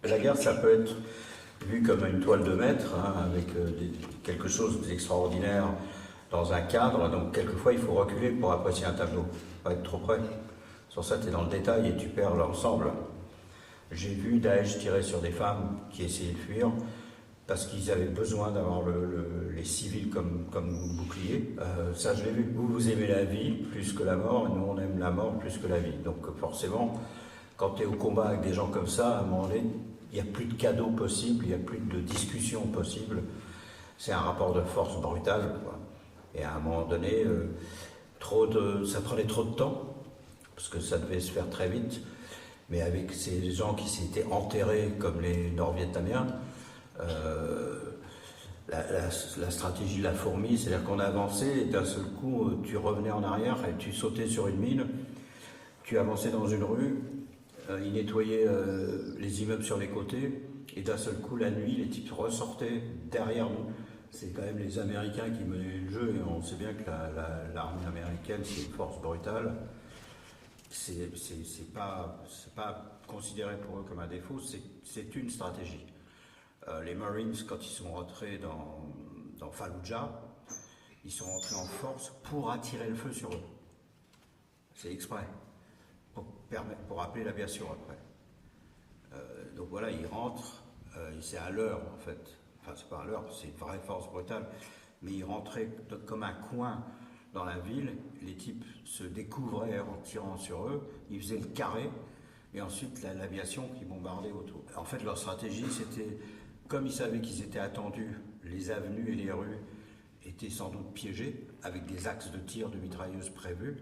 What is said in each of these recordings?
La guerre, ça peut être vu comme une toile de maître, hein, avec quelque chose d'extraordinaire dans un cadre. Donc, quelquefois, il faut reculer pour apprécier un tableau, pas être trop près. Sur ça, tu es dans le détail et tu perds l'ensemble. J'ai vu Daesh tirer sur des femmes qui essayaient de fuir parce qu'ils avaient besoin d'avoir les civils comme bouclier. Ça, je l'ai vu. Vous aimez la vie plus que la mort, et nous, on aime la mort plus que la vie. Donc, forcément, quand tu es au combat avec des gens comme ça, à un moment donné, il n'y a plus de cadeaux possibles, il n'y a plus de discussions possibles. C'est un rapport de force brutal, quoi. Et à un moment donné, ça prenait trop de temps, parce que ça devait se faire très vite. Mais avec ces gens qui s'étaient enterrés comme les Nord-Vietnamiens, la stratégie de la fourmi, c'est-à-dire qu'on avançait et d'un seul coup, tu revenais en arrière et tu sautais sur une mine, tu avançais dans une rue, ils nettoyaient les immeubles sur les côtés et d'un seul coup, la nuit, les types ressortaient derrière nous. C'est quand même les Américains qui menaient le jeu et on sait bien que l'armée américaine, c'est une force brutale. C'est pas considéré pour eux comme un défaut, c'est une stratégie. Les Marines, quand ils sont rentrés dans Fallujah, ils sont rentrés en force pour attirer le feu sur eux. C'est exprès, pour appeler l'aviation après. Donc voilà, ils rentrent, c'est à l'heure en fait. Enfin, c'est pas à l'heure, c'est une vraie force brutale. Mais ils rentraient comme un coin dans la ville, les types se découvraient en tirant sur eux, ils faisaient le carré, et ensuite l'aviation qui bombardait autour. En fait, leur stratégie, c'était, comme ils savaient qu'ils étaient attendus, les avenues et les rues étaient sans doute piégées, avec des axes de tir de mitrailleuses prévus,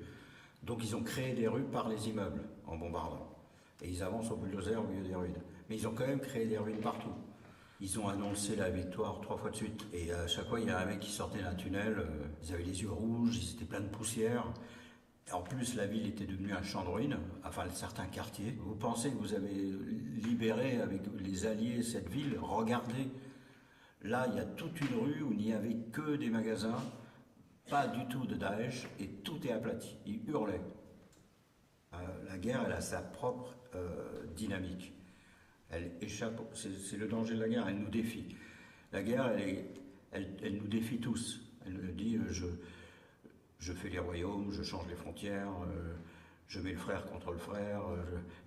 donc ils ont créé des rues par les immeubles, en bombardant. Et ils avancent au bulldozer au milieu des ruines. Mais ils ont quand même créé des ruines partout. Ils ont annoncé la victoire 3 fois de suite. Et à chaque fois, il y a un mec qui sortait d'un tunnel, ils avaient les yeux rouges, ils étaient pleins de poussière. Et en plus, la ville était devenue un champ de ruines, enfin certains quartiers. Vous pensez que vous avez libéré avec les Alliés cette ville? Regardez, là, il y a toute une rue où il n'y avait que des magasins, pas du tout de Daesh, et tout est aplati. Ils hurlaient. La guerre, elle a sa propre dynamique. Elle échappe, c'est le danger de la guerre, elle nous défie. La guerre, elle nous défie tous. Elle nous dit, je fais les royaumes, je change les frontières, je mets le frère contre le frère,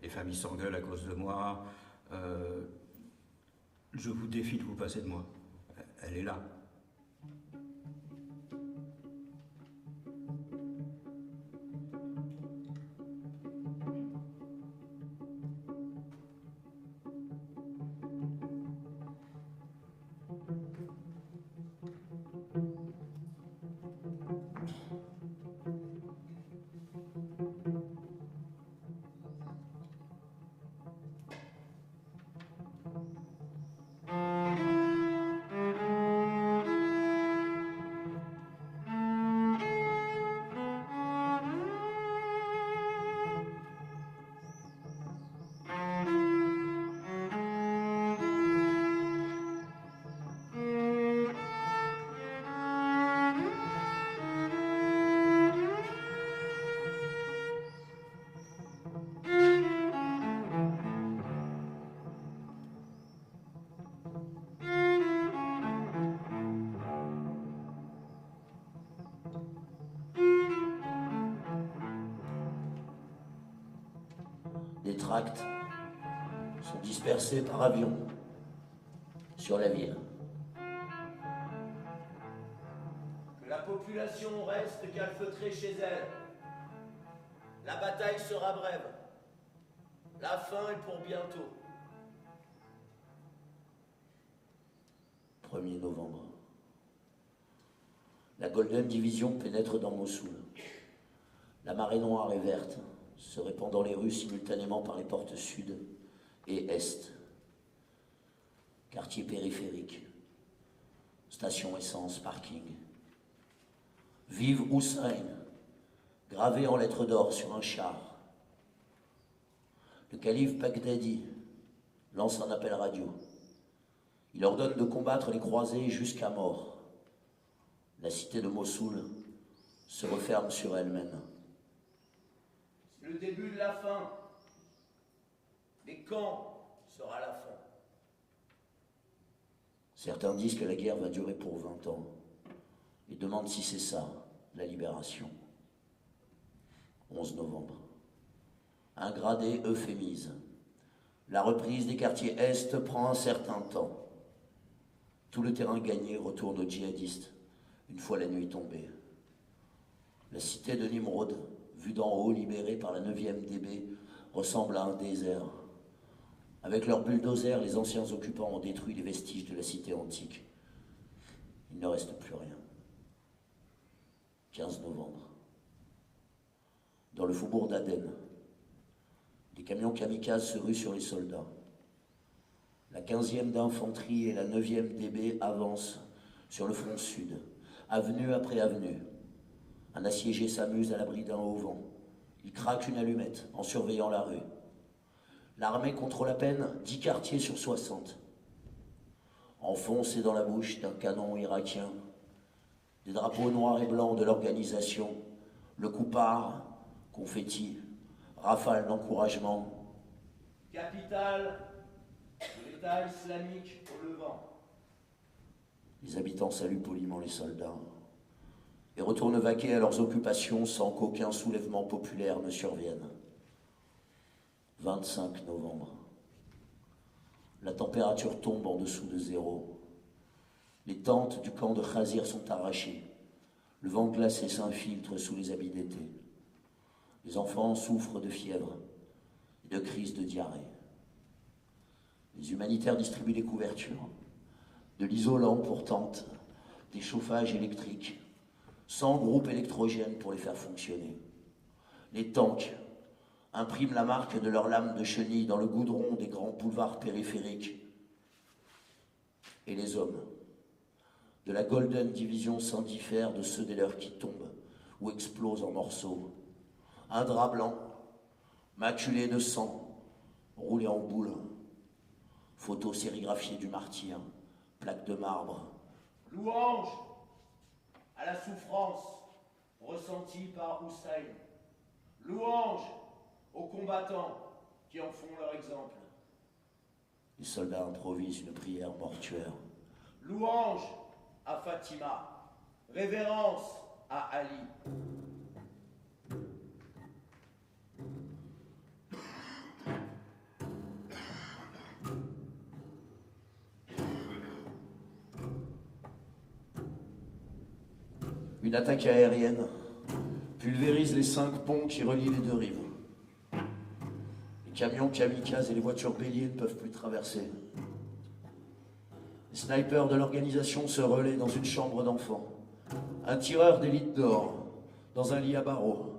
les familles s'engueulent à cause de moi, je vous défie de vous passer de moi. Elle est là. Les tracts sont dispersés par avion sur la ville. Que la population reste calfeutrée chez elle. La bataille sera brève. La fin est pour bientôt. 1er novembre. La Golden Division pénètre dans Mossoul. La marée noire et verte se répand dans les rues simultanément par les portes sud et est. Quartier périphérique, station essence, parking. Vive Hussein, gravé en lettres d'or sur un char. Le calife Baghdadi lance un appel radio. Il ordonne de combattre les croisés jusqu'à mort. La cité de Mossoul se referme sur elle-même. C'est le début de la fin. Mais quand sera la fin? Certains disent que la guerre va durer pour 20 ans et demandent si c'est ça, la libération. 11 novembre. Un gradé euphémise. La reprise des quartiers Est prend un certain temps. Tout le terrain gagné retourne aux djihadistes, une fois la nuit tombée. La cité de Nimrod, vue d'en haut, libérée par la 9e DB, ressemble à un désert. Avec leurs bulldozers, les anciens occupants ont détruit les vestiges de la cité antique. Il ne reste plus rien. 15 novembre. Dans le faubourg d'Aden, des camions kamikazes se ruent sur les soldats. La 15e d'infanterie et la 9e DB avancent sur le front sud, avenue après avenue. Un assiégé s'amuse à l'abri d'un auvent. Il craque une allumette en surveillant la rue. L'armée contrôle à peine 10 quartiers sur 60. Enfoncés dans la bouche d'un canon irakien, des drapeaux noirs et blancs de l'organisation, le coup part, confetti, rafale d'encouragement. Capitale de l'État islamique au Levant. Les habitants saluent poliment les soldats et retournent vaquer à leurs occupations sans qu'aucun soulèvement populaire ne survienne. 25 novembre. La température tombe en dessous de 0. Les tentes du camp de Khazir sont arrachées. Le vent glacé s'infiltre sous les habits d'été. Les enfants souffrent de fièvre et de crises de diarrhée. Les humanitaires distribuent des couvertures, de l'isolant pour tentes, des chauffages électriques, 100 groupes électrogènes pour les faire fonctionner. Les tanks impriment la marque de leurs lames de chenilles dans le goudron des grands boulevards périphériques. Et les hommes de la Golden Division s'en diffèrent de ceux des leurs qui tombent ou explosent en morceaux. Un drap blanc, maculé de sang, roulé en boule. Photo sérigraphiée du martyr, plaque de marbre. Louange à la souffrance ressentie par Hussein. Louange aux combattants qui en font leur exemple. Les soldats improvisent une prière mortuaire. Louange à Fatima. Révérence à Ali. Une attaque aérienne pulvérise les 5 ponts qui relient les 2 rives. Les camions kamikazes et les voitures béliers ne peuvent plus traverser. Les snipers de l'organisation se relaient dans une chambre d'enfant. Un tireur d'élite dort, dans un lit à barreaux,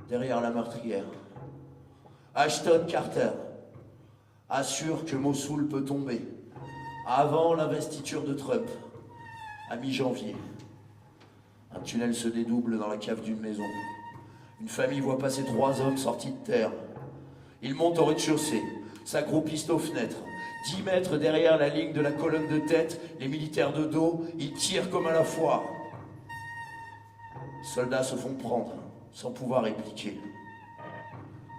derrière la meurtrière. Ashton Carter assure que Mossoul peut tomber avant l'investiture de Trump, à mi-janvier. Un tunnel se dédouble dans la cave d'une maison. Une famille voit passer 3 hommes sortis de terre. Ils montent au rez-de-chaussée, s'accroupissent aux fenêtres. 10 mètres derrière la ligne de la colonne de tête, les militaires de dos, ils tirent comme à la foire. Les soldats se font prendre, sans pouvoir répliquer.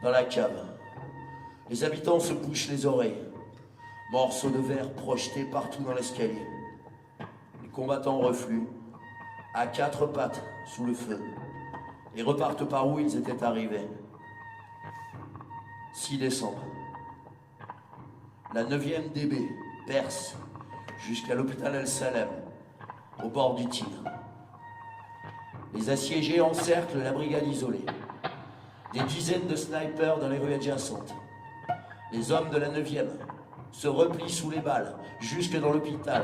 Dans la cave, les habitants se bouchent les oreilles. Morceaux de verre projetés partout dans l'escalier. Les combattants refluent, à 4 pattes sous le feu, et repartent par où ils étaient arrivés. 6 décembre. La 9e DB perce jusqu'à l'hôpital El-Salem, au bord du Tigre. Les assiégés encerclent la brigade isolée. Des dizaines de snipers dans les rues adjacentes. Les hommes de la 9e se replient sous les balles, jusque dans l'hôpital.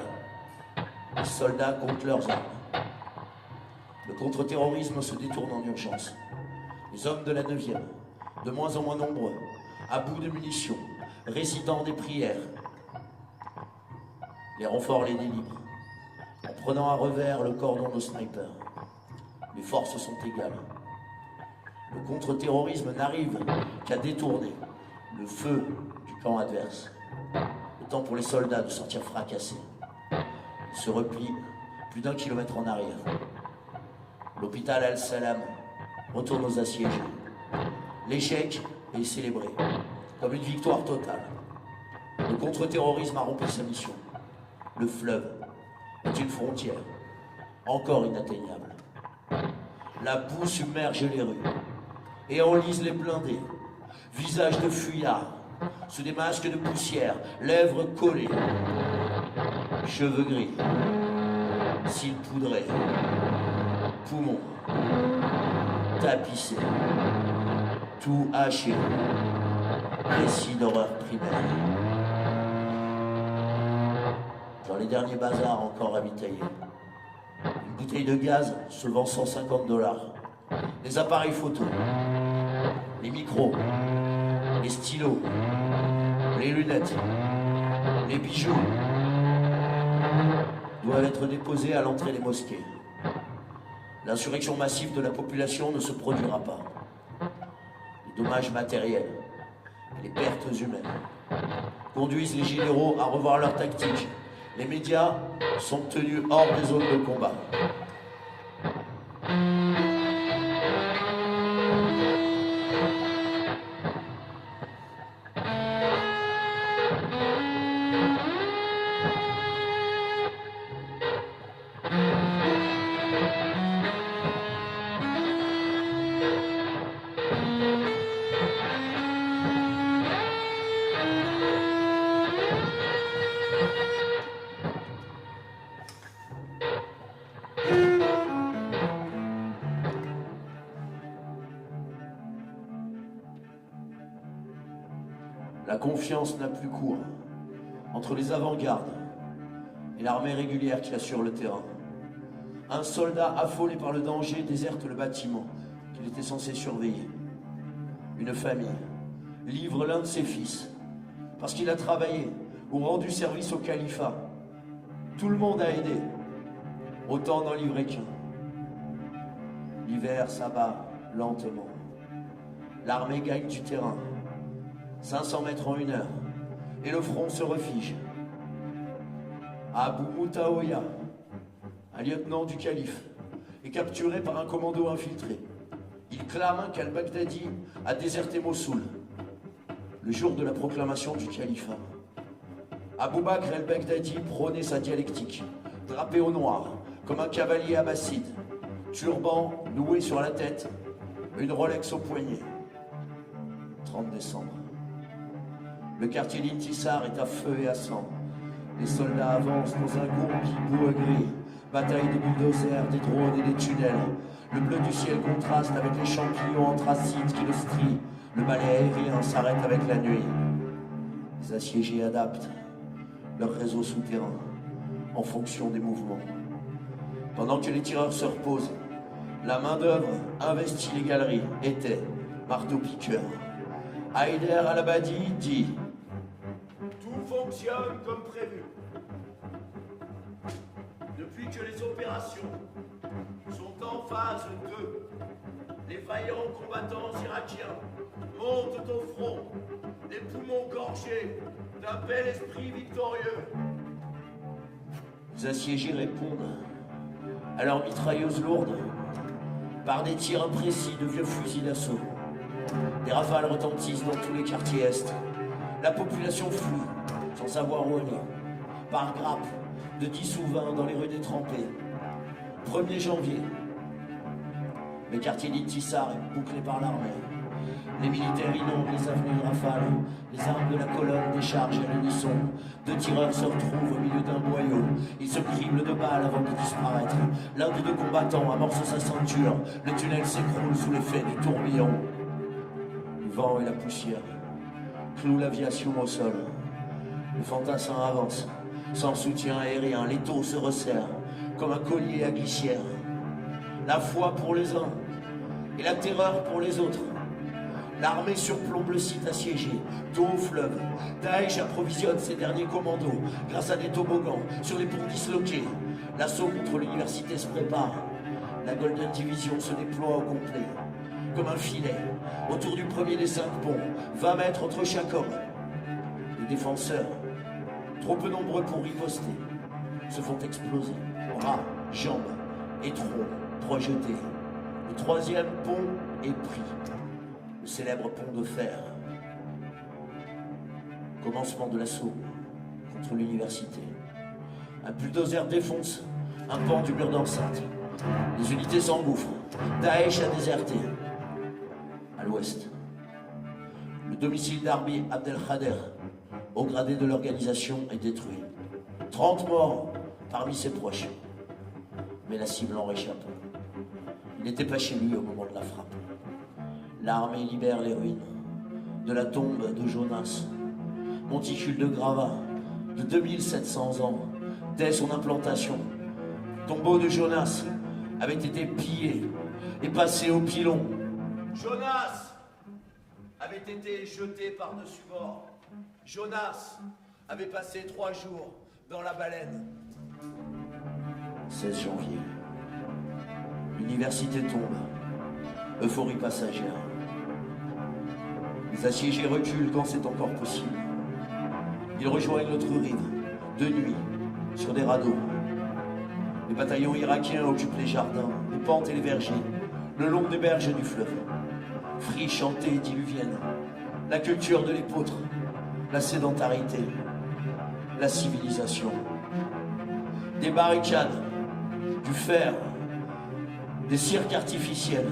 Les soldats comptent leurs armes. Le contre-terrorisme se détourne en urgence. Les hommes de la 9e, de moins en moins nombreux, à bout de munitions, récitant des prières. Les renforts les délivrent, en prenant à revers le cordon de snipers. Les forces sont égales. Le contre-terrorisme n'arrive qu'à détourner le feu du camp adverse. Le temps pour les soldats de sortir fracassés. Ils se replient plus d'1 kilomètre en arrière. L'hôpital Al-Salam retourne aux assiégés. L'échec est célébré comme une victoire totale. Le contre-terrorisme a rempli sa mission. Le fleuve frontière, encore inatteignable. La boue submerge les rues et enlise les blindés. Visages de fuyards, sous des masques de poussière, lèvres collées, cheveux gris, cils poudrés, poumons tapissés, tout haché, récit d'horreur primaire. Dans les derniers bazars encore ravitaillés, une bouteille de gaz se vend $150, des appareils photo, les micros, les stylos, les lunettes, les bijoux doivent être déposés à l'entrée des mosquées. L'insurrection massive de la population ne se produira pas. Les dommages matériels et les pertes humaines conduisent les généraux à revoir leur tactique. Les médias sont tenus hors des zones de combat. La confiance n'a plus cours entre les avant-gardes et l'armée régulière qui assure le terrain. Un soldat affolé par le danger déserte le bâtiment qu'il était censé surveiller. Une famille livre l'un de ses fils parce qu'il a travaillé ou rendu service au califat. Tout le monde a aidé, autant n'en livrer qu'un. L'hiver s'abat lentement. L'armée gagne du terrain. 500 mètres en 1 heure, et le front se refige. Abu Moutaouya, un lieutenant du calife, est capturé par un commando infiltré. Il clame qu'Al-Baghdadi a déserté Mossoul, le jour de la proclamation du califat. Abou Bakr el-Baghdadi prônait sa dialectique, drapé au noir, comme un cavalier abbasside, turban noué sur la tête, une Rolex au poignet. 30 décembre. Le quartier d'Intisar est à feu et à sang. Les soldats avancent dans un gourbi bourré. Bataille des bulldozers, des drones et des tunnels. Le bleu du ciel contraste avec les champignons anthracites qui le strient. Le balai aérien s'arrête avec la nuit. Les assiégés adaptent leur réseau souterrain en fonction des mouvements. Pendant que les tireurs se reposent, la main-d'œuvre investit les galeries, était marteau-piqueur. Haider al-Abadi dit: tout fonctionne comme prévu. Depuis que les opérations sont en phase 2, les vaillants combattants irakiens montent au front, les poumons gorgés d'un bel esprit victorieux. Les assiégés répondent à leurs mitrailleuses lourdes par des tirs imprécis de vieux fusils d'assaut. Des rafales retentissent dans tous les quartiers est. La population fuit, sans savoir où aller, par grappes de 10 ou 20 dans les rues détrempées. 1er janvier, le quartier d'Intisar est bouclé par l'armée. Les militaires inondent les avenues de rafales. Les armes de la colonne déchargent à l'unisson. 2 tireurs se retrouvent au milieu d'un boyau. Ils se criblent de balles avant de disparaître. L'un des 2 combattants amorce sa ceinture. Le tunnel s'écroule sous l'effet du tourbillon. Le vent et la poussière clouent l'aviation au sol. Le fantassin avance. Sans soutien aérien, l'étau se resserre comme un collier à glissière. La foi pour les uns et la terreur pour les autres. L'armée surplombe le site assiégé, dos au fleuve. Daesh approvisionne ses derniers commandos grâce à des toboggans sur les ponts disloqués. L'assaut contre l'université se prépare. La Golden Division se déploie au complet, comme un filet, autour du premier des 5 ponts, 20 mètres entre chaque homme. Les défenseurs, trop peu nombreux pour riposter, se font exploser. Bras, jambes et troncs projetés. Le 3e pont est pris. Le célèbre pont de fer. Commencement de l'assaut contre l'université. Un bulldozer défonce un pan du mur d'enceinte. Les unités s'engouffrent. Daesh a déserté. À l'ouest, le domicile d'Arbi Abdelkader, au gradé de l'organisation, est détruit. 30 morts parmi ses proches. Mais la cible en réchappe. Il n'était pas chez lui au moment de la frappe. L'armée libère les ruines de la tombe de Jonas, monticule de gravats de 2700 ans. Dès son implantation, le tombeau de Jonas avait été pillé et passé au pilon. Jonas avait été jeté par-dessus bord. Jonas avait passé 3 jours dans la baleine. 16 janvier. L'université tombe. Euphorie passagère. Les assiégés reculent quand c'est encore possible. Ils rejoignent l'autre rive, de nuit, sur des radeaux. Les bataillons irakiens occupent les jardins, les pentes et les vergers, le long des berges du fleuve. Friche chantée diluvienne, la culture de l'épôtre, la sédentarité, la civilisation. Des barricades, du fer, des cirques artificiels.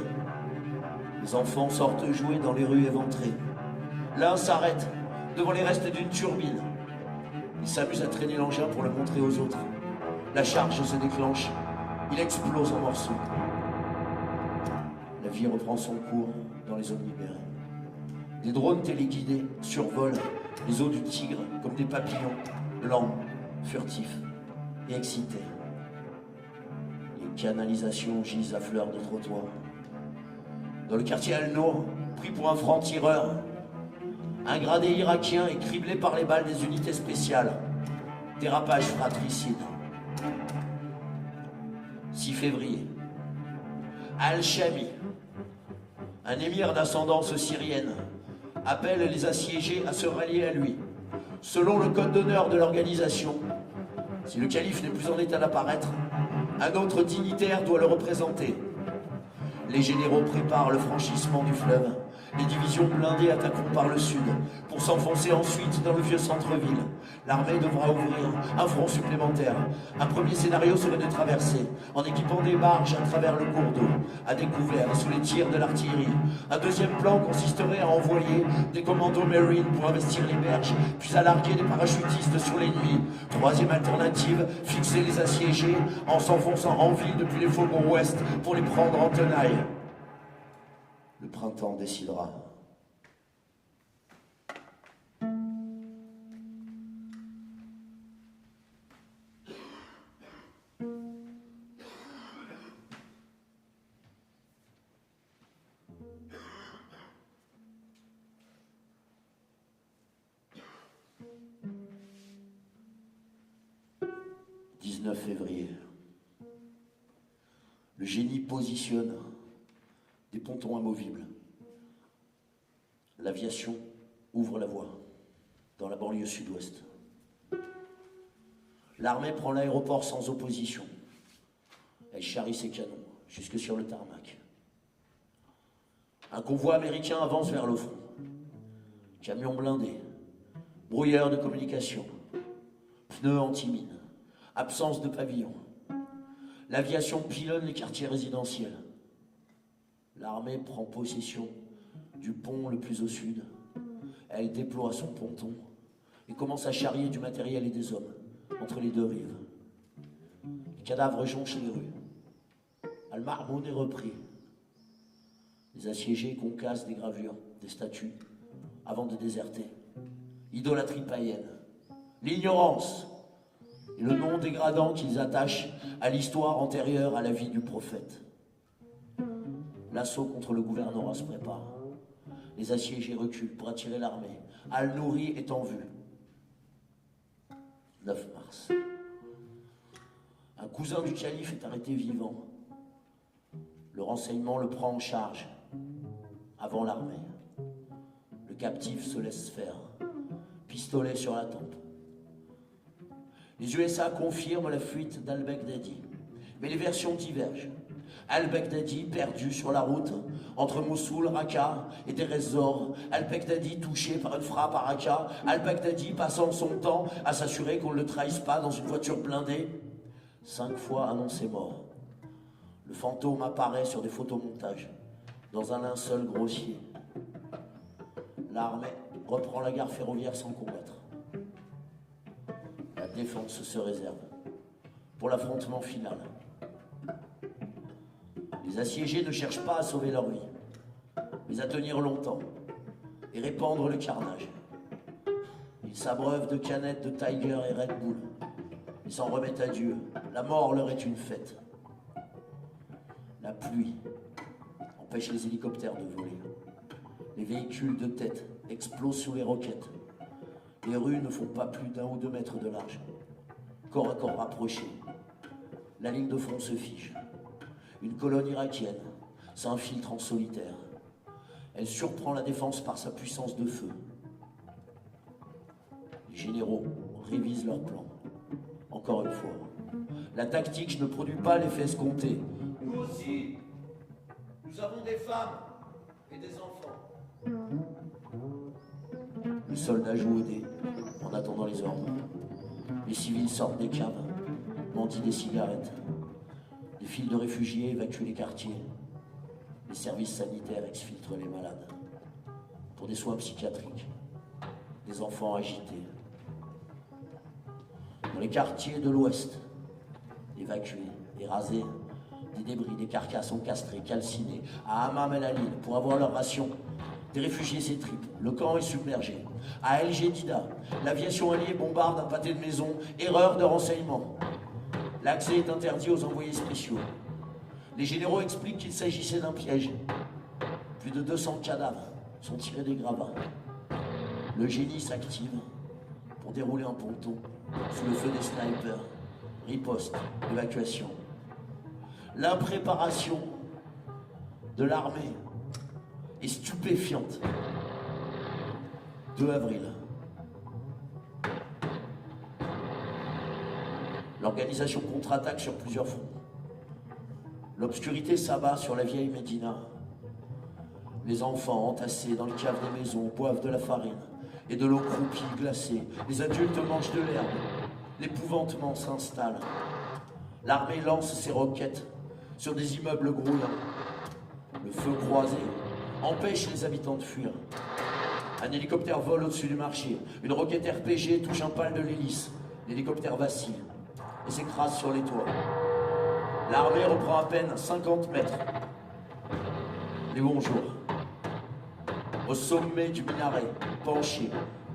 Les enfants sortent jouer dans les rues éventrées. L'un s'arrête devant les restes d'une turbine. Il s'amuse à traîner l'engin pour le montrer aux autres. La charge se déclenche. Il explose en morceaux. La vie reprend son cours dans les zones libérées. Des drones téléguidés survolent les eaux du Tigre comme des papillons, lents, furtifs et excités. Les canalisations gisent à fleur de trottoir. Dans le quartier Al-Nour, pris pour un franc-tireur, un gradé irakien est criblé par les balles des unités spéciales. Dérapage fratricide. 6 février. Al-Shami, un émir d'ascendance syrienne, appelle les assiégés à se rallier à lui. Selon le code d'honneur de l'organisation, si le calife n'est plus en état d'apparaître, un autre dignitaire doit le représenter. Les généraux préparent le franchissement du fleuve. Les divisions blindées attaqueront par le sud pour s'enfoncer ensuite dans le vieux centre-ville. L'armée devra ouvrir un front supplémentaire. Un premier scénario serait de traverser en équipant des barges à travers le cours d'eau, à découvert sous les tirs de l'artillerie. Un deuxième plan consisterait à envoyer des commandos marines pour investir les berges, puis à larguer des parachutistes sur l'ennemi. Troisième alternative, fixer les assiégés en s'enfonçant en ville depuis les faubourgs ouest pour les prendre en tenaille. Le printemps décidera. « 19 février. Le génie positionne des pontons amovibles. L'aviation ouvre la voie dans la banlieue sud-ouest. L'armée prend l'aéroport sans opposition. Elle charrie ses canons jusque sur le tarmac. Un convoi américain avance vers le front. Camions blindés, brouilleur de communication, pneus anti-mine, absence de pavillon. L'aviation pilonne les quartiers résidentiels. L'armée prend possession du pont le plus au sud. Elle déploie son ponton et commence à charrier du matériel et des hommes entre les deux rives. Les cadavres jonchent les rues. Al-Marmoun est repris. Les assiégés concassent des gravures, des statues, avant de déserter. Idolâtrie païenne, l'ignorance et le nom dégradant qu'ils attachent à l'histoire antérieure à la vie du prophète. L'assaut contre le gouvernorat se prépare. Les assiégés reculent pour attirer l'armée. Al-Nouri est en vue. 9 mars. Un cousin du calife est arrêté vivant. Le renseignement le prend en charge avant l'armée. Le captif se laisse faire. Pistolet sur la tempe. Les USA confirment la fuite d'Al-Baghdadi. Mais les versions divergent. Al-Baghdadi perdu sur la route entre Mossoul, Raqqa et Deir ez-Zor. Al-Baghdadi touché par une frappe à Raqqa. Al-Baghdadi passant son temps à s'assurer qu'on ne le trahisse pas dans une voiture blindée. 5 fois annoncé mort. Le fantôme apparaît sur des photomontages, dans un linceul grossier. L'armée reprend la gare ferroviaire sans combattre. La défense se réserve pour l'affrontement final. Les assiégés ne cherchent pas à sauver leur vie, mais à tenir longtemps et répandre le carnage. Ils s'abreuvent de canettes de Tiger et Red Bull. Ils s'en remettent à Dieu. La mort leur est une fête. La pluie empêche les hélicoptères de voler. Les véhicules de tête explosent sous les roquettes. Les rues ne font pas plus d'1 ou 2 mètres de large. Corps à corps rapprochés, la ligne de front se fige. Une colonne irakienne s'infiltre en solitaire. Elle surprend la défense par sa puissance de feu. Les généraux révisent leur plan. Encore une fois, la tactique ne produit pas l'effet escompté. Nous aussi, nous avons des femmes et des enfants. Le soldat joue au dé en attendant les ordres. Les civils sortent des caves, mendient des cigarettes. Des files de réfugiés évacuent les quartiers. Les services sanitaires exfiltrent les malades. Pour des soins psychiatriques, des enfants agités. Dans les quartiers de l'Ouest, évacués et rasés, des débris, des carcasses encastrées, calcinées, à Hammam el-Alil pour avoir leur ration. Des réfugiés s'étripent, le camp est submergé. À El Jedida, l'aviation alliée bombarde un pâté de maison, erreur de renseignement. L'accès est interdit aux envoyés spéciaux. Les généraux expliquent qu'il s'agissait d'un piège. Plus de 200 cadavres sont tirés des gravats. Le génie s'active pour dérouler un ponton sous le feu des snipers. Riposte, évacuation. L'impréparation de l'armée est stupéfiante. 2 avril. L'organisation contre-attaque sur plusieurs fronts. L'obscurité s'abat sur la vieille Médina. Les enfants entassés dans le cave des maisons boivent de la farine et de l'eau croupie glacée. Les adultes mangent de l'herbe. L'épouvantement s'installe. L'armée lance ses roquettes sur des immeubles grouillants. Le feu croisé empêche les habitants de fuir. Un hélicoptère vole au-dessus du marché. Une roquette RPG touche un pal de l'hélice. L'hélicoptère vacille et s'écrase sur les toits. L'armée reprend à peine 50 mètres. Les bons jours. Au sommet du minaret, penché,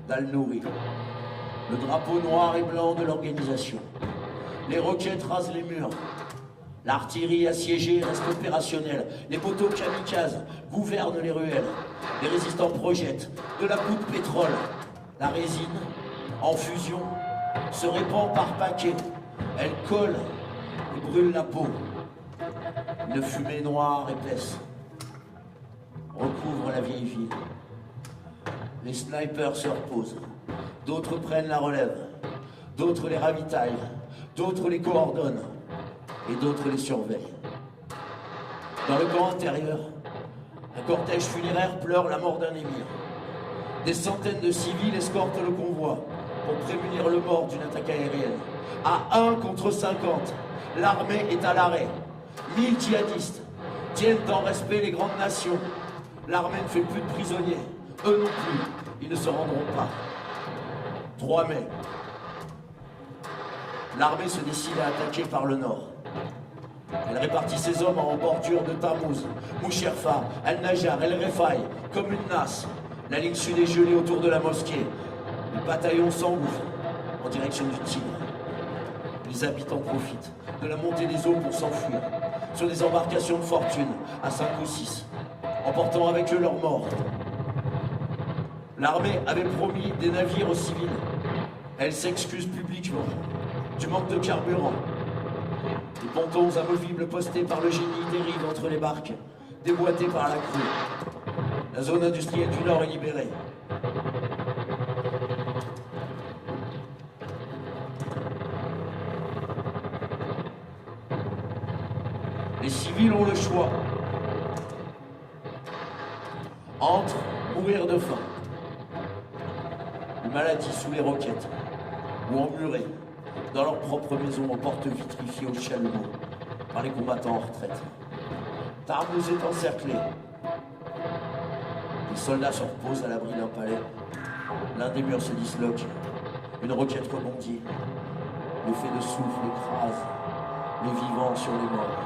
d'Al-Nouri, le drapeau noir et blanc de l'organisation. Les roquettes rasent les murs. L'artillerie assiégée reste opérationnelle. Les motos kamikazes gouvernent les ruelles. Les résistants projettent de la boue de pétrole. La résine, en fusion, se répand par paquets. Elle colle et brûle la peau. Une fumée noire épaisse recouvre la vieille ville. Les snipers se reposent. D'autres prennent la relève. D'autres les ravitaillent. D'autres les coordonnent. Et d'autres les surveillent. Dans le camp intérieur, un cortège funéraire pleure la mort d'un émir. Des centaines de civils escortent le convoi pour prémunir le mort d'une attaque aérienne. À 1 contre 50, l'armée est à l'arrêt. 1000 djihadistes tiennent en respect les grandes nations. L'armée ne fait plus de prisonniers. Eux non plus, ils ne se rendront pas. 3 mai. L'armée se décide à attaquer par le nord. Elle répartit ses hommes en bordure de Tamouz, Moucherfa, Al-Najjar, El-Refai, comme une nasse. La ligne sud est gelée autour de la mosquée. Le bataillon s'engouffre en direction du Tigre. Les habitants profitent de la montée des eaux pour s'enfuir sur des embarcations de fortune à 5 ou 6, emportant avec eux leurs morts. L'armée avait promis des navires aux civils. Elle s'excuse publiquement du manque de carburant. Les pontons amovibles postés par le génie dérivent entre les barques, déboîtés par la crue. La zone industrielle du Nord est libérée. Les civils ont le choix entre mourir de faim, une maladie sous les roquettes, ou emmurer dans leur propre maison aux portes vitrifiées au chalumeau par les combattants en retraite. Tarbouz est encerclé. Les soldats se reposent à l'abri d'un palais. L'un des murs se disloque. Une roquette rebondit. L'effet de souffle écrase les vivants sur les morts.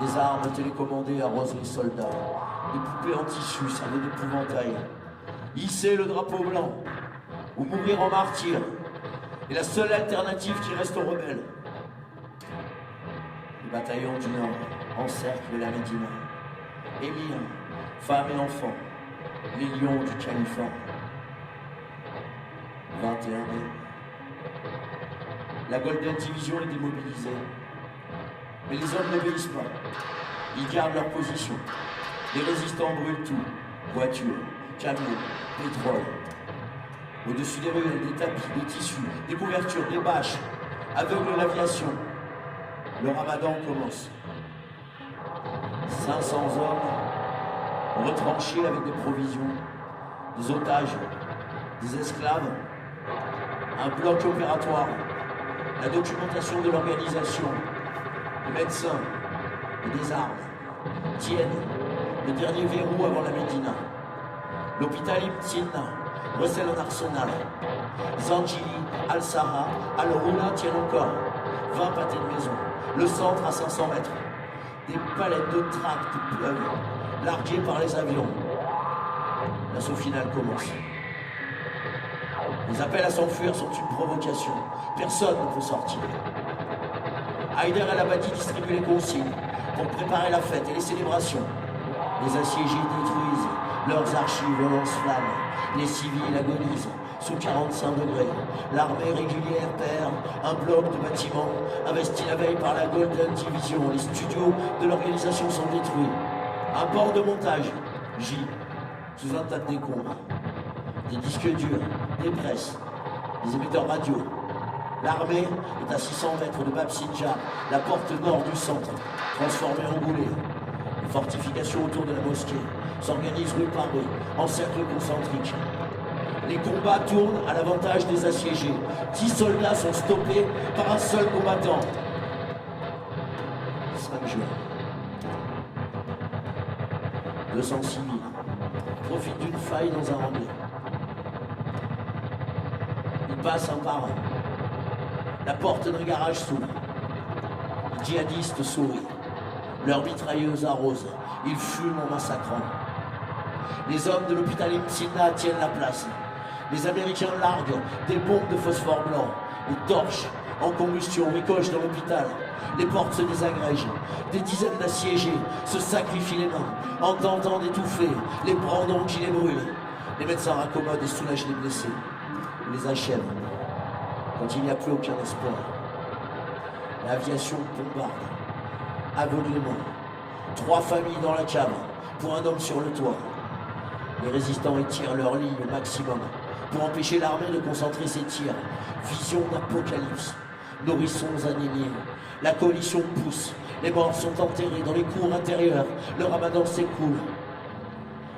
Des armes télécommandées arrosent les soldats. Des poupées en tissu servent d'épouvantail. Hisser le drapeau blanc ou mourir en martyr est la seule alternative qui reste aux rebelles. Les bataillons du Nord encerclent la Médina. Émirs, femmes et enfants, les lions du califat. 21 mai. La Golden Division est démobilisée. Mais les hommes n'obéissent pas. Ils gardent leur position. Les résistants brûlent tout. Voitures, camions, pétrole. Au-dessus des ruelles, des tapis, des tissus, des couvertures, des bâches, aveuglent l'aviation. Le ramadan commence. 500 hommes retranchés avec des provisions, des otages, des esclaves, un bloc opératoire, la documentation de l'organisation, des médecins et des armes tiennent le dernier verrou avant la Médina. L'hôpital Ibn Sina recèle un arsenal. Zanjili, Al-Sara, Al-Roula tiennent encore 20 pâtés de maison. Le centre à 500 mètres. Des palettes de tracts qui pleuvent, larguées par les avions. L'assaut final commence. Les appels à s'enfuir sont une provocation. Personne ne peut sortir. Haïder El-Abadi distribue les consignes pour préparer la fête et les célébrations. Les assiégés détruisent leurs archives au lance-flammes. Les civils agonisent sous 45 degrés. L'armée régulière perd un bloc de bâtiments investi la veille par la Golden Division. Les studios de l'organisation sont détruits. Un port de montage gît sous un tas de décombres. Des disques durs, des presses, des émetteurs radio. L'armée est à 600 mètres de Bab Sinjar, la porte nord du centre, transformée en goulet. Les fortifications autour de la mosquée s'organisent rue par rue, en cercle concentrique. Les combats tournent à l'avantage des assiégés. 10 soldats sont stoppés par un seul combattant. 5 juin. 200 civils profitent d'une faille dans un remblai. Ils passent un par un. La porte d'un garage s'ouvre. Les djihadistes sourient. Leurs mitrailleuses arrosent. Ils fument en massacrant. Les hommes de l'hôpital Ibn Sina tiennent la place. Les Américains larguent des bombes de phosphore blanc. Les torches en combustion ricochent dans l'hôpital. Les portes se désagrègent. Des dizaines d'assiégés se sacrifient les mains en tentant d'étouffer les brandons qui les brûlent. Les médecins raccommodent et soulagent les blessés. Ils les achèvent quand il n'y a plus aucun espoir. L'aviation bombarde aveuglément. 3 familles dans la cave pour un homme sur le toit. Les résistants étirent leur ligne au maximum pour empêcher l'armée de concentrer ses tirs. Vision d'apocalypse. Nourrissons anémiés. La coalition pousse. Les morts sont enterrés dans les cours intérieures. Le ramadan s'écoule.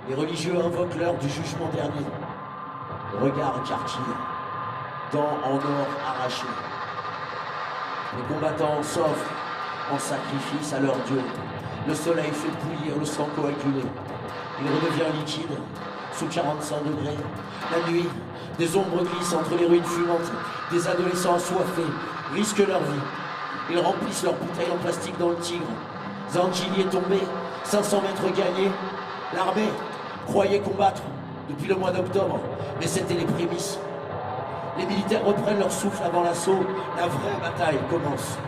Les religieux invoquent l'heure du jugement dernier. Regard quartier. Dents en or arrachées. Les combattants s'offrent en sacrifice à leur Dieu. Le soleil fait bouillir le sang coagulé. Il redevient liquide, sous 45 degrés. La nuit, des ombres glissent entre les ruines fumantes. Des adolescents assoiffés risquent leur vie. Ils remplissent leurs bouteilles en plastique dans le Tigre. Zanjili est tombé, 500 mètres gagnés. L'armée croyait combattre depuis le mois d'octobre, mais c'était les prémices. Les militaires reprennent leur souffle avant l'assaut. La vraie bataille commence.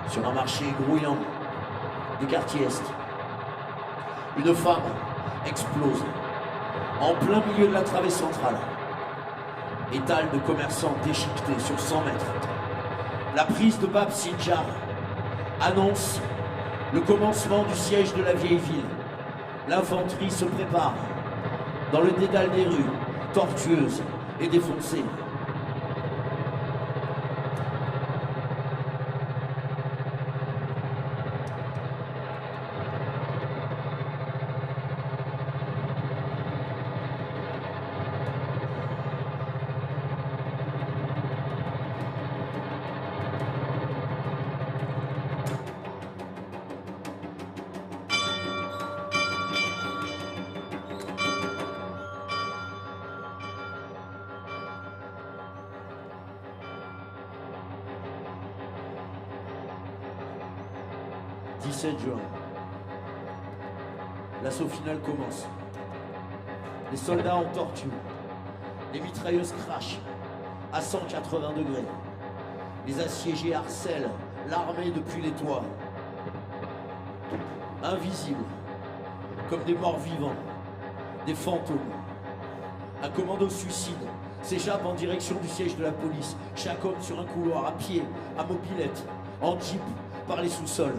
Sur un marché grouillant des quartiers est, une femme explose en plein milieu de la travée centrale. Étal de commerçants déchiquetés sur 100 mètres. La prise de Bab Sinjar annonce le commencement du siège de la vieille ville. L'infanterie se prépare dans le dédale des rues, tortueuses et défoncées. 17 juin. L'assaut final commence. Les soldats en tortue. Les mitrailleuses crachent à 180 degrés. Les assiégés harcèlent l'armée depuis les toits. Invisibles, comme des morts vivants, des fantômes. Un commando suicide s'échappe en direction du siège de la police. Chaque homme sur un couloir, à pied, à mobilette, en jeep, par les sous-sols.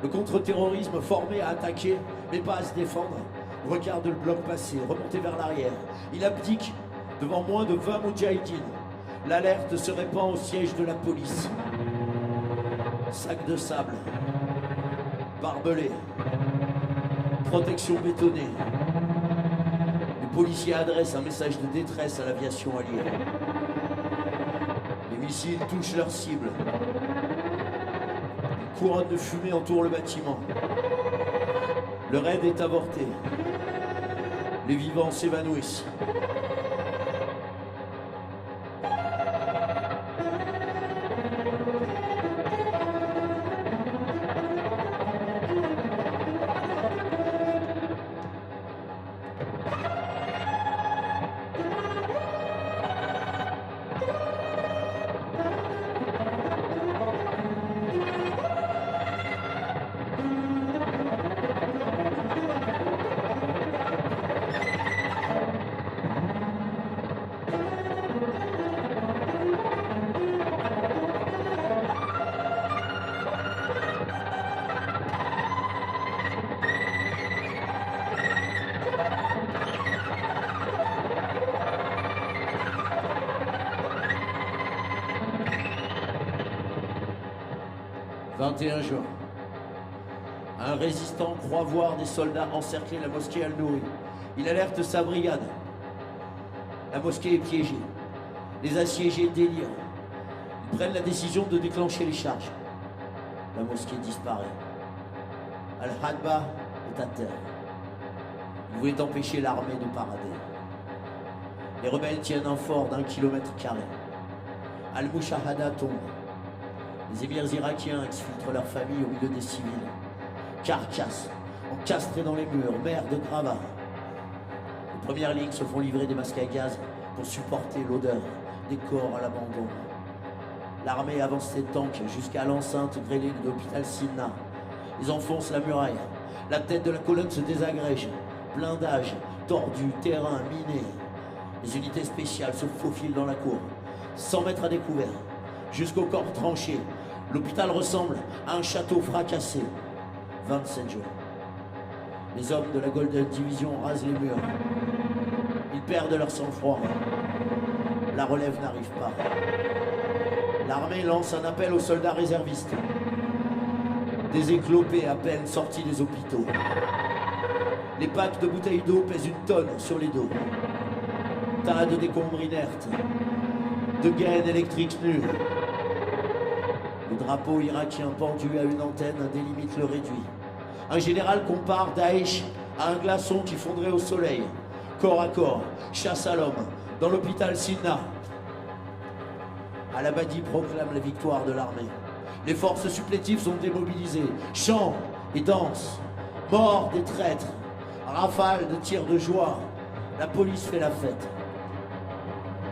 Le contre-terrorisme formé à attaquer, mais pas à se défendre, regarde le bloc passer, remonter vers l'arrière. Il abdique devant moins de 20 moudjahidines. L'alerte se répand au siège de la police. Sac de sable, barbelés, protection bétonnée. Les policiers adressent un message de détresse à l'aviation alliée. Les missiles touchent leur cible. Une couronne de fumée entoure le bâtiment. Le raid est avorté. Les vivants s'évanouissent. « 21 juin. Un résistant croit voir des soldats encercler la mosquée Al-Nouri. Il alerte sa brigade. La mosquée est piégée. Les assiégés délirent. Ils prennent la décision de déclencher les charges. La mosquée disparaît. Al-Hadba est à terre. Il voulait empêcher l'armée de parader. Les rebelles tiennent un fort d'1 km². Al-Mushahada tombe. Les émirs irakiens exfiltrent leurs familles au milieu des civils. Carcasses, encastrés dans les murs, mers de gravats. Les premières lignes se font livrer des masques à gaz pour supporter l'odeur des corps à l'abandon. L'armée avance ses tanks jusqu'à l'enceinte grêlée de l'hôpital Sinna. Ils enfoncent la muraille. La tête de la colonne se désagrège. Blindage, tordu, terrain, miné. Les unités spéciales se faufilent dans la cour, 100 mètres à découvert, jusqu'au corps tranché. L'hôpital ressemble à un château fracassé. 27 jours. Les hommes de la Golden Division rasent les murs. Ils perdent leur sang-froid. La relève n'arrive pas. L'armée lance un appel aux soldats réservistes. Des éclopés à peine sortis des hôpitaux. Les packs de bouteilles d'eau pèsent 1 tonne sur les dos. Tas de décombres inertes. De gaines électriques nues. Le drapeau irakien pendu à une antenne délimite le réduit. Un général compare Daesh à un glaçon qui fondrait au soleil. Corps à corps, chasse à l'homme, dans l'hôpital Sinna. Al-Abadi proclame la victoire de l'armée. Les forces supplétives sont démobilisées. Chants et danses. Mort des traîtres. Rafales de tirs de joie. La police fait la fête.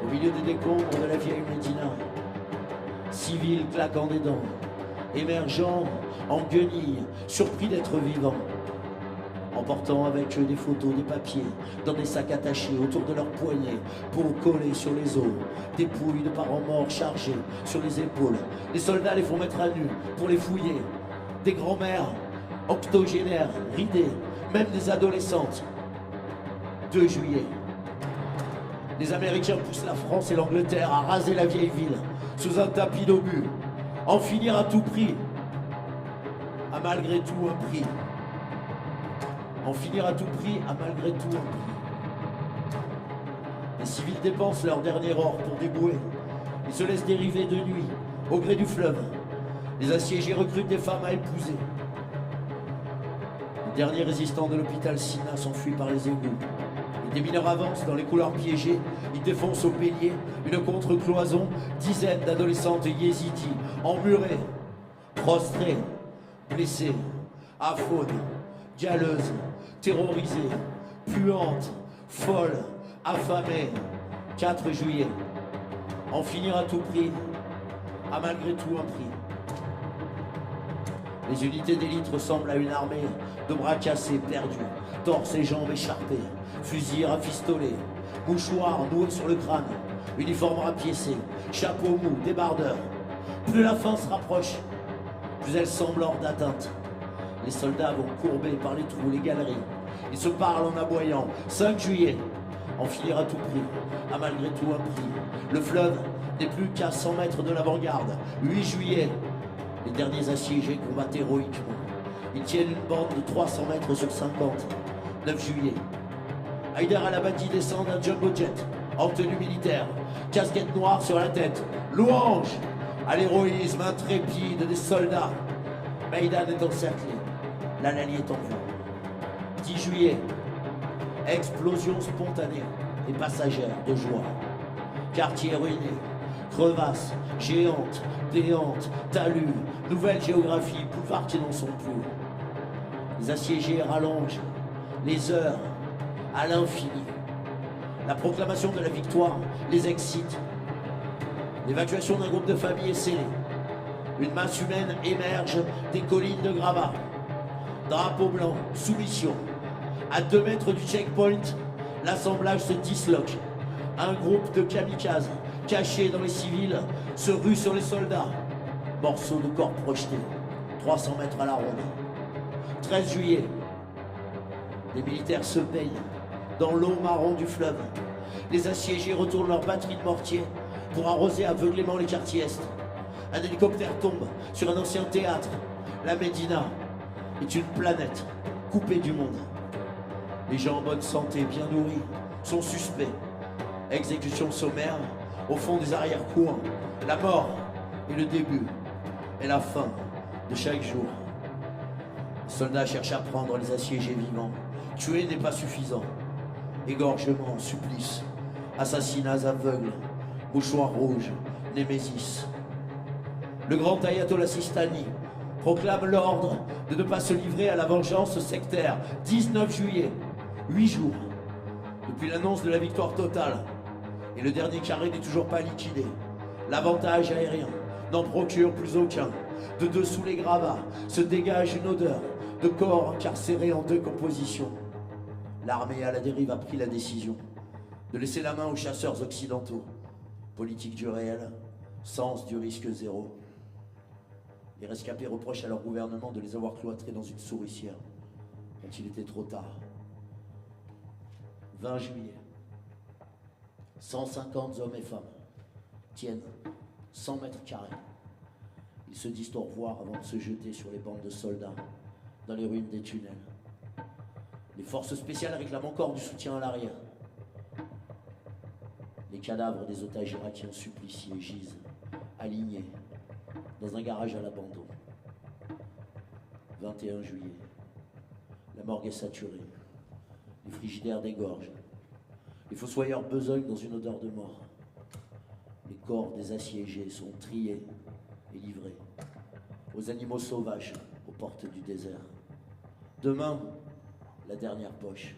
Au milieu des décombres de la vieille Médina, civils claquant des dents, émergeant en guenilles, surpris d'être vivants, emportant avec eux des photos, des papiers, dans des sacs attachés autour de leurs poignets pour coller sur les os, des pouilles de parents morts chargées sur les épaules. Les soldats les font mettre à nu pour les fouiller. Des grands-mères octogénaires, ridées, même des adolescentes. 2 juillet. Les Américains poussent la France et l'Angleterre à raser la vieille ville sous un tapis d'obus, en finir à tout prix, à malgré tout un prix. En finir à tout prix, à malgré tout un prix. Les civils dépensent leur dernier or pour débouer. Ils se laissent dériver de nuit, au gré du fleuve. Les assiégés recrutent des femmes à épouser. Les derniers résistants de l'hôpital Sinna s'enfuient par les égouts. Les mineurs avancent dans les couloirs piégés, ils défoncent au bélier une contre-cloison, dizaines d'adolescentes yézidis, emmurées, prostrées, blessée, aphone, galeuse, terrorisée, puante, folle, affamée. 4 juillet. En finir à tout prix, à malgré tout un prix. Les unités d'élite ressemblent à une armée de bras cassés, perdus, torse et jambes écharpés, fusils rafistolés, mouchoirs noués sur le crâne, uniformes rapiécés, chapeaux mous, débardeurs. Plus la fin se rapproche, plus elle semble hors d'atteinte. Les soldats vont courbés par les trous, les galeries. Ils se parlent en aboyant. 5 juillet. En finir à tout prix, à malgré tout un prix. Le fleuve n'est plus qu'à 100 mètres de l'avant-garde. 8 juillet. Les derniers assiégés combattent héroïquement. Ils tiennent une bande de 300 mètres sur 50. 9 juillet. Haïder al-Abadi descend d'un jumbo jet, en tenue militaire, casquette noire sur la tête. Louange à l'héroïsme intrépide des soldats. Maïdan est encerclé. L'Anali est en vue. 10 juillet. Explosion spontanée et passagère de joie. Quartier ruiné, crevasses, géantes, béantes, talus, nouvelle géographie, boulevards qui n'en sont plus. Les assiégés rallongent les heures à l'infini. La proclamation de la victoire les excite. L'évacuation d'un groupe de familles est scellée. Une masse humaine émerge des collines de Grava. Drapeau blanc, soumission. À 2 mètres du checkpoint, l'assemblage se disloque. Un groupe de kamikazes, cachés dans les civils, se rue sur les soldats. Morceaux de corps projetés, 300 mètres à la ronde. 13 juillet, les militaires se baignent dans l'eau marron du fleuve. Les assiégés retournent leur batterie de mortier pour arroser aveuglément les quartiers est. Un hélicoptère tombe sur un ancien théâtre. La Médina est une planète coupée du monde. Les gens en bonne santé, bien nourris, sont suspects. Exécution sommaire au fond des arrière-cours. La mort est le début et la fin de chaque jour. Les soldats cherchent à prendre les assiégés vivants. Tuer n'est pas suffisant. Égorgement, supplice, assassinats aveugles, mouchoirs rouges, némésis. Le grand ayatollah Sistani proclame l'ordre de ne pas se livrer à la vengeance sectaire. 19 juillet, 8 jours, depuis l'annonce de la victoire totale. Et le dernier carré n'est toujours pas liquidé. L'avantage aérien n'en procure plus aucun. De dessous les gravats se dégage une odeur de corps incarcérés en décomposition. L'armée à la dérive a pris la décision de laisser la main aux chasseurs occidentaux. Politique du réel, sens du risque zéro. Les rescapés reprochent à leur gouvernement de les avoir cloîtrés dans une souricière quand il était trop tard. 20 juillet. 150 hommes et femmes tiennent 100 mètres carrés. Ils se disent au revoir avant de se jeter sur les bandes de soldats dans les ruines des tunnels. Les forces spéciales réclament encore du soutien à l'arrière. Les cadavres des otages irakiens suppliciés gisent, alignés, dans un garage à l'abandon. 21 juillet. La morgue est saturée. Les frigidaires dégorgent. Les fossoyeurs besognent dans une odeur de mort. Les corps des assiégés sont triés et livrés aux animaux sauvages aux portes du désert. Demain, la dernière poche.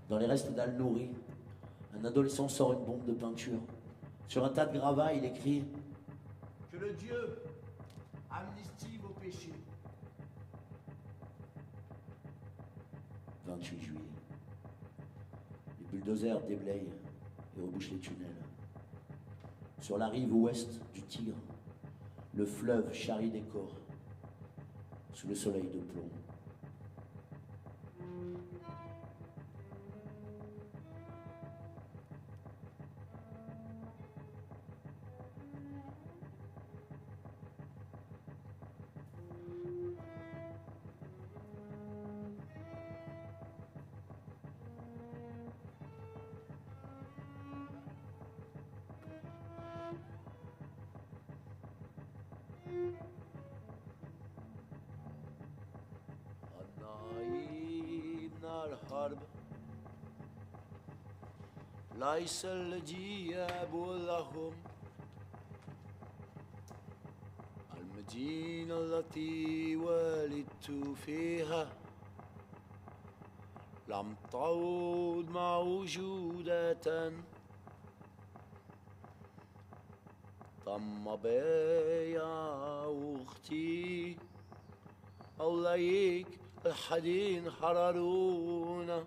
Dans les restes d'Al-Nouri, un adolescent sort une bombe de peinture. Sur un tas de gravats, il écrit « Que le Dieu amnistie vos péchés ». 28 juillet. Les bulldozers déblayent et rebouchent les tunnels. Sur la rive ouest du Tigre, le fleuve charrie des corps sous le soleil de plomb. الحرب ليس الجياب لهم المدينة المدينة التي ولدت فيها لم تعد موجودة. تم بيع أختي أولئك الحدين حررونا،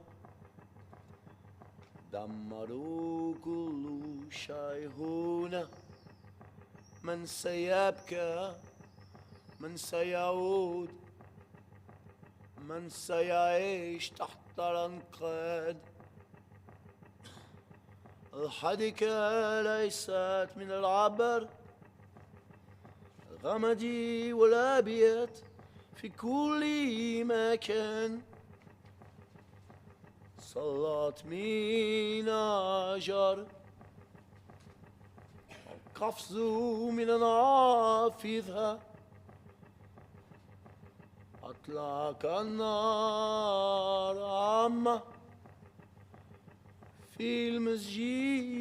دمروا كل شيء هنا. من سيبكى؟ من سيعود؟ من سيعيش تحت الأنقاض؟ الحديقة ليست من العبر، الغمدي والأبيات في كل مكان. صلت من أجر، القفز من نافذها، أطلق النار عامة في المسجد.